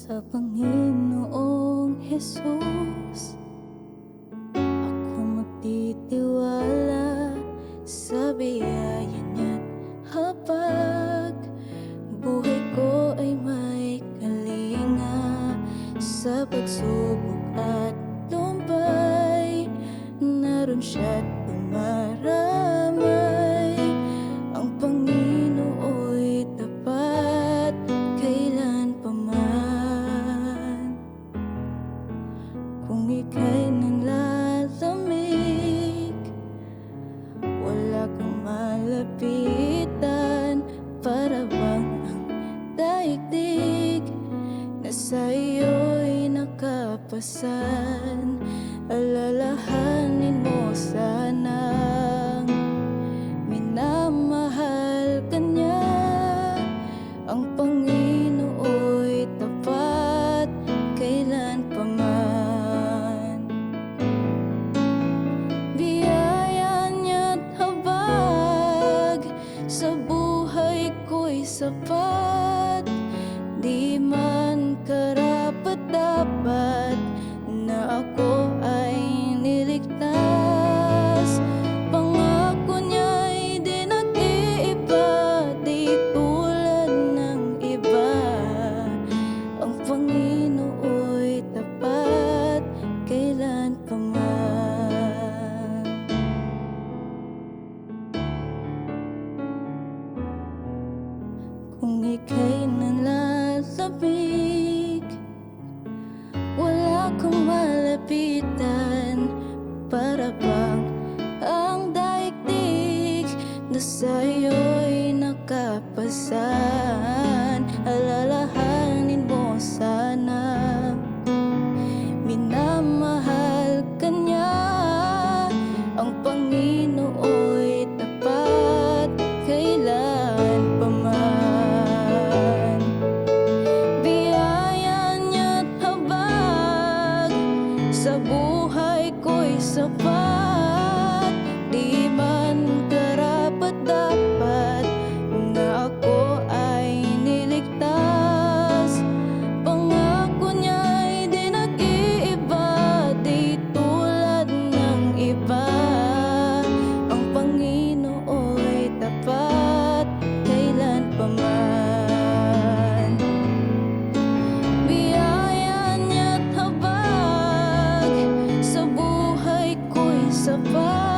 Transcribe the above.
Sa Panginoong Hesus ako magtitiwala sa biyaya niya't habag buhay ko ay may kalinga. Sa pagsubok at lumbay, naroon siya't dumaramay. Ang Panginoo'y tapat kailan pa man. Kung ika'y nanlalamig, wala kang malapitan. Para bang ang daigdig na sa'yo'y nakapasan. Alalahanin mo sanang minamahal ka niya. Ang Panginoo'y tapat kailan pa man. Biyaya niya't habag sa buhay ko'y sapat. Di man karapat-dapat na ako ay niligtas. Pangako niya'y di nag-iiba, di tulad ng iba. Ang Panginoo'y tapat kailan pa man. Kung ika'y nanlalamig, wala kang malapitan. Para bang ang daigdig na sa'yo'y nakapasan. Alalahanin mo sana minamahal ka niya. Ang Panginoo'y tapat kailan pa man. Biyaya niya't habag sa buhay ko'y sapat. Di man karapat-dapat na ako ay niligtas. Pangako niya'y di nag-iiba, di tulad ng iba. Ang Panginoo'y tapat kailan pa man. Biyaya niya't habag sa buhay ko'y sapat.